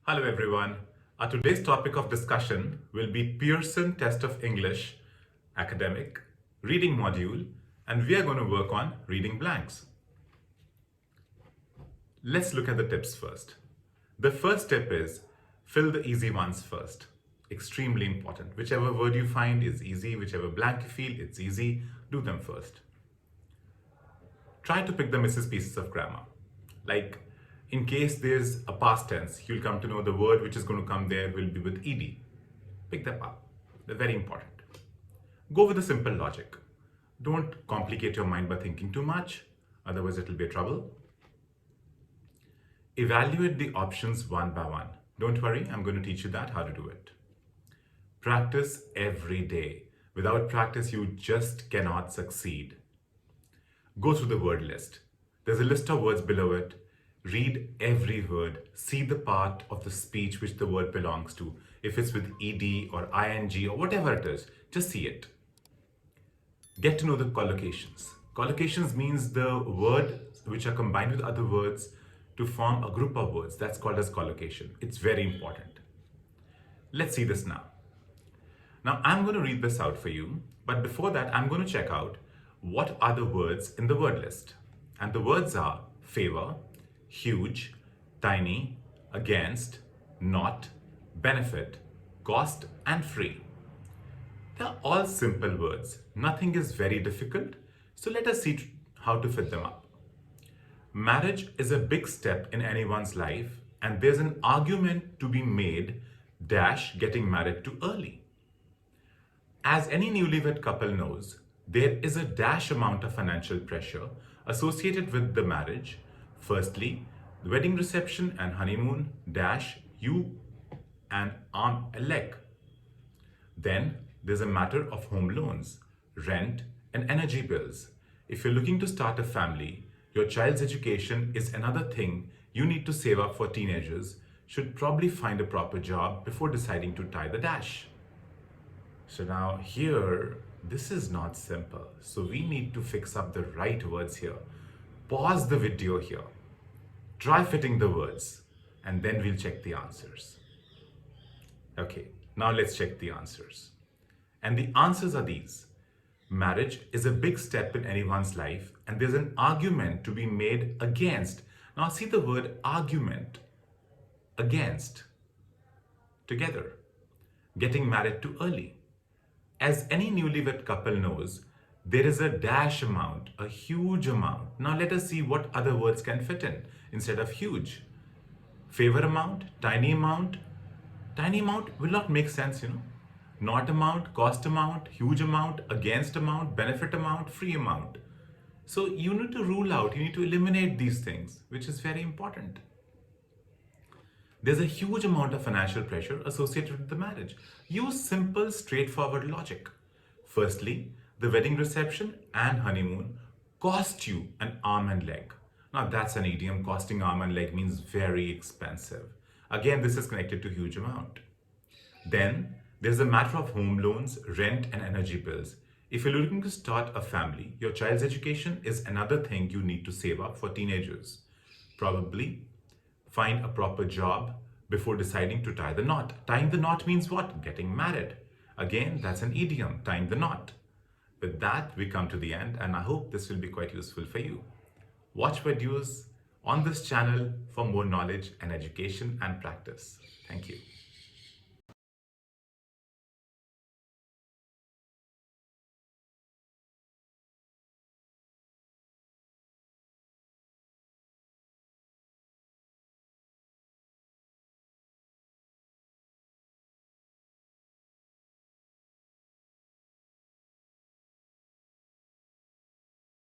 Hello everyone. Our today's topic of discussion will be Pearson Test of English Academic Reading Module, and we are going to work on reading blanks. Let's look at the tips first. The first tip is fill the easy ones first. Extremely important. Whichever word you find is easy, whichever blank you feel it's easy, do them first. Try to pick the misses pieces of grammar. Like, in case there's a past tense, you'll come to know the word which is going to come there will be with ed. Pick them up. They're very important. Go with a simple logic. Don't complicate your mind by thinking too much, otherwise it'll be trouble. Evaluate the options one by one. Don't worry, I'm going to teach you that how to do it. Practice every day. Without practice, you just cannot succeed. Go through the word list. There's a list of words below it. Read every word. See the part of the speech which the word belongs to. If it's with ed or ing or whatever it is, just see it. Get to know the collocations. Collocations means the words which are combined with other words to form a group of words. That's called as collocation. It's very important. Let's see this now. Now I'm going to read this out for you, but before that I'm going to check out what are the words in the word list. And the words are favor, huge, tiny, against, not, benefit, cost, and free. They're all simple words. Nothing is very difficult. So let us see how to fit them up. Marriage is a big step in anyone's life, and there's an argument to be made dash getting married too early. As any newlywed couple knows, there is a dash amount of financial pressure associated with the marriage. Firstly, the wedding reception and honeymoon dash you an arm and leg. Then there's a matter of home loans, rent, and energy bills. If you're looking to start a family, your child's education is another thing you need to save up for. Teenagers should probably find a proper job before deciding to tie the dash. So now here, this is not simple. So we need to fix up the right words here. Pause the video here. Try fitting the words, and then we'll check the answers. Okay, now let's check the answers. And the answers are these. Marriage is a big step in anyone's life, and there's an argument to be made against. Now see the word argument. Against. Together. Getting married too early. As any newlywed couple knows, there is a dash amount, a huge amount. Now let us see what other words can fit in instead of huge. Favor amount, tiny amount. Tiny amount will not make sense, Not amount, cost amount, huge amount, against amount, benefit amount, free amount. So you need to rule out, you need to eliminate these things, which is very important. There's a huge amount of financial pressure associated with the marriage. Use simple, straightforward logic. Firstly, the wedding reception and honeymoon cost you an arm and leg. Now that's an idiom. Costing arm and leg means very expensive. Again, this is connected to huge amount. Then there's a matter of home loans, rent, and energy bills. If you're looking to start a family, your child's education is another thing you need to save up for. Teenagers. Probably find a proper job before deciding to tie the knot. Tying the knot means what? Getting married. Again, that's an idiom, tying the knot. With that, we come to the end, and I hope this will be quite useful for you. Watch videos on this channel for more knowledge and education and practice. Thank you.